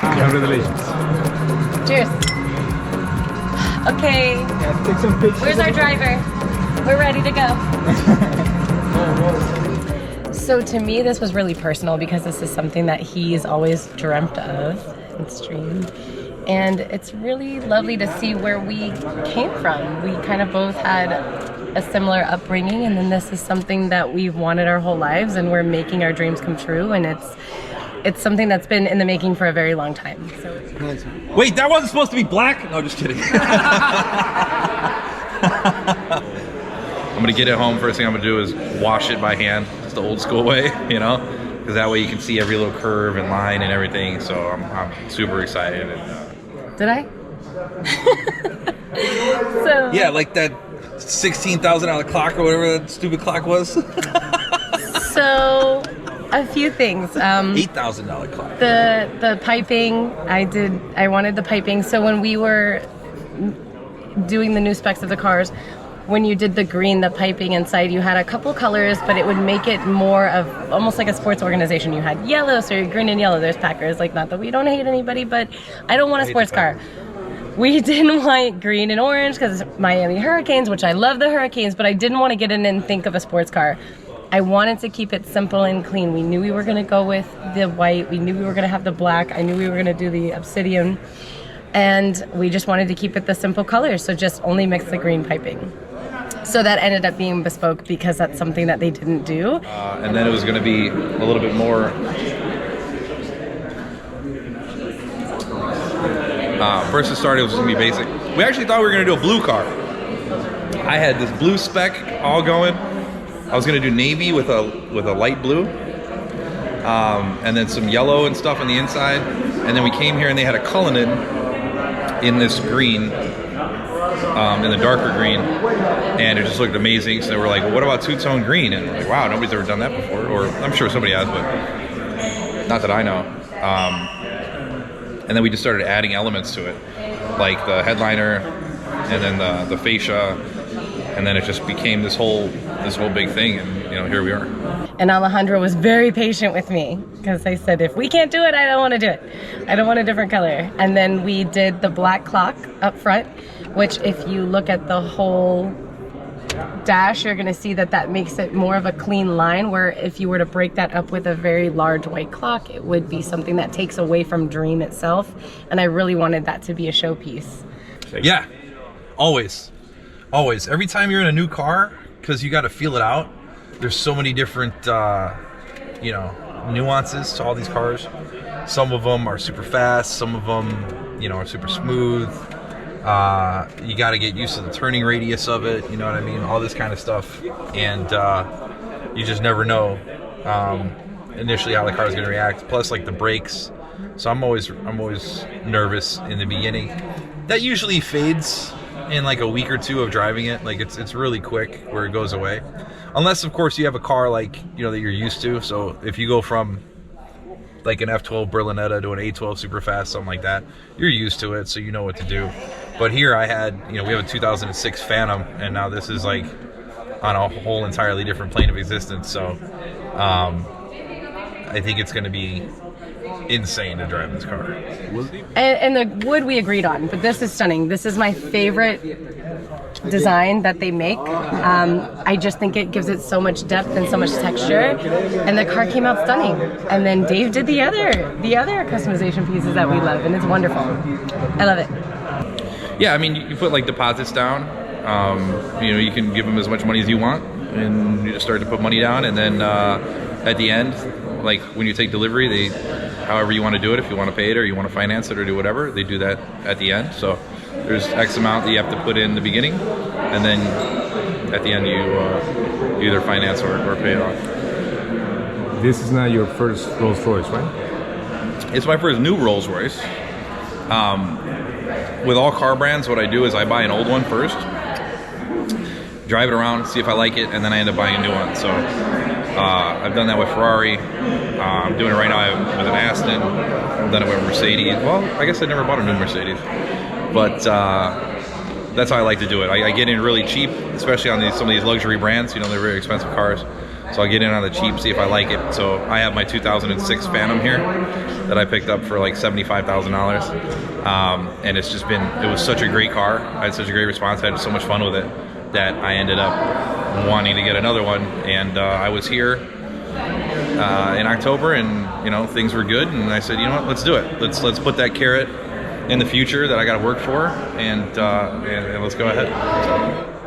Congratulations. Cheers. Okay. Yeah, take some pictures. Where's our driver? We're ready to go. So to me, this was really personal because this is something that he's always dreamt of in stream. And it's really lovely to see where we came from. We kind of both had a similar upbringing, and then this is something that we've wanted our whole lives, and we're making our dreams come true, and it's something that's been in the making for a very long time. So. Wait, that wasn't supposed to be black? No, just kidding. I'm gonna get it home. First thing I'm gonna do is wash it by hand. It's the old school way, you know? Because that way you can see every little curve and line and everything. So I'm super excited. And, did I? So. Yeah, like that $16,000 clock or whatever that stupid clock was. So, a few things. $8,000 clock. The piping, I wanted the piping. So when we were doing the new specs of the cars, when you did the green, the piping inside, you had a couple colors, but it would make it more of almost like a sports organization. You had yellow, so you're green and yellow. There's Packers. Like, not that we don't hate anybody, but I don't want a sports car. We didn't want green and orange because Miami Hurricanes, which I love the Hurricanes, but I didn't want to get in and think of a sports car. I wanted to keep it simple and clean. We knew we were going to go with the white. We knew we were going to have the black. I knew we were going to do the obsidian. And we just wanted to keep it the simple colors, so just only mix the green piping. So that ended up being bespoke because that's something that they didn't do. And then it was going to be a little bit more... first it started, it was going to be basic. We actually thought we were going to do a blue car. I had this blue spec all going. I was going to do navy with a light blue. And then some yellow and stuff on the inside. And then we came here and they had a Cullinan in this green, in the darker green. And it just looked amazing. So we're like, well, what about two-tone green? And we're like, wow, nobody's ever done that before. Or I'm sure somebody has, but not that I know. And then we just started adding elements to it, like the headliner, and then the fascia, and then it just became this whole big thing, and you know, here we are. And Alejandro was very patient with me because I said, if we can't do it, I don't want to do it. I don't want a different color. And then we did the black clock up front, which if you look at the whole dash, you're going to see that that makes it more of a clean line, where if you were to break that up with a very large white clock, it would be something that takes away from Dream itself. And I really wanted that to be a showpiece. Yeah, always. Every time you're in a new car, because you got to feel it out, there's so many different you know, nuances to all these cars. Some of them are super fast, some of them, you know, are super smooth. You got to get used to the turning radius of it, you know what I mean, all this kind of stuff, and you just never know initially how the car is going to react, plus like the brakes. So I'm always nervous in the beginning. That usually fades in like a week or two of driving it. Like it's really quick where it goes away, unless of course you have a car like, you know, that you're used to. So if you go from like an F12 Berlinetta to an A12 super fast, something like that, you're used to it, so you know what to do. But here I had, you know, we have a 2006 Phantom, and now this is like on a whole entirely different plane of existence. So I think it's going to be insane to drive this car. And the wood we agreed on, but this is stunning. This is my favorite design that they make. I just think it gives it so much depth and so much texture, and the car came out stunning. And then Dave did the other customization pieces that we love, and it's wonderful. I love it. Yeah, I mean, you put like deposits down. You know, you can give them as much money as you want, and you just start to put money down, and then at the end, like when you take delivery, however you want to do it, if you want to pay it or you want to finance it or do whatever, they do that at the end. So there's X amount that you have to put in the beginning, and then at the end you either finance or pay it off. This is not your first Rolls Royce, right? It's my first new Rolls Royce. With all car brands, what I do is I buy an old one first, drive it around, see if I like it, and then I end up buying a new one. So I've done that with Ferrari. I'm doing it right now with an Aston. I've done it with Mercedes. Well, I guess I never bought a new Mercedes, but that's how I like to do it. I get in really cheap, especially on some of these luxury brands. You know, they're very expensive cars. So I'll get in on the cheap, see if I like it. So I have my 2006 Phantom here that I picked up for like $75,000. And it's just been, it was such a great car. I had such a great response. I had so much fun with it that I ended up wanting to get another one. And I was here in October, and you know, things were good, and I said, you know what, let's do it. Let's put that carrot in the future that I got to work for, and let's go ahead. So.